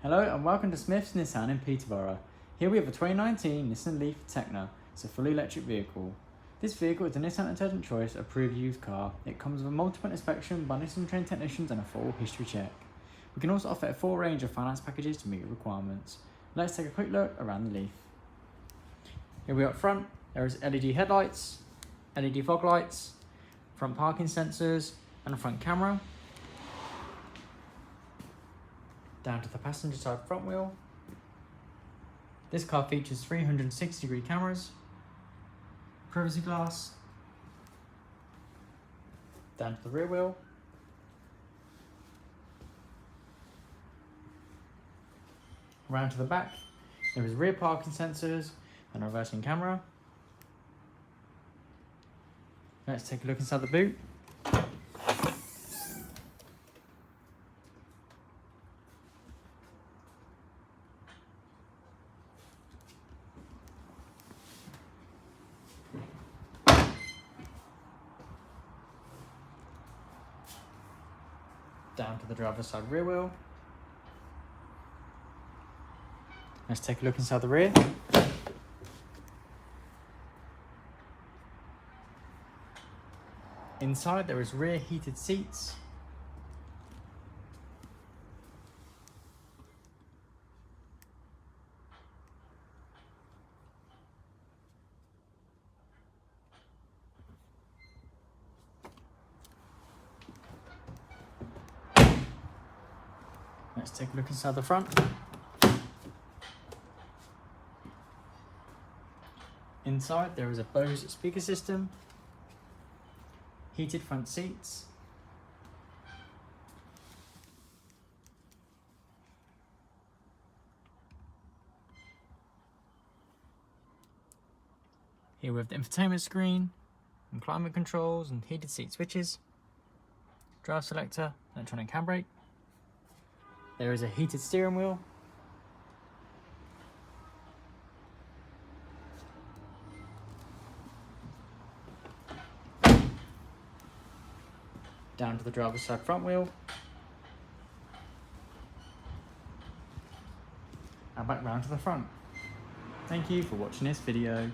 Hello and welcome to Smith's Nissan in Peterborough. Here we have a 2019 Nissan Leaf Tekna. It's a fully electric vehicle. This vehicle is a Nissan Intelligent Choice approved used car. It comes with a multiple inspection by Nissan trained technicians and a full history check. We can also offer a full range of finance packages to meet your requirements. Let's take a quick look around the Leaf. Here we are up front. There is LED headlights, LED fog lights, front parking sensors and a front camera. Down to the passenger side front wheel. This car features 360-degree cameras, privacy glass. Down to the rear wheel. Around to the back, there is rear parking sensors and a reversing camera. Let's take a look inside the boot. Down to the driver's side rear wheel. Let's take a look inside the rear. Inside there is rear heated seats. Let's take a look inside the front. Inside there is a Bose speaker system, heated front seats, here we have the infotainment screen and climate controls and heated seat switches, drive selector, electronic handbrake. There is a heated steering wheel. Down to the driver's side front wheel. And back round to the front. Thank you for watching this video.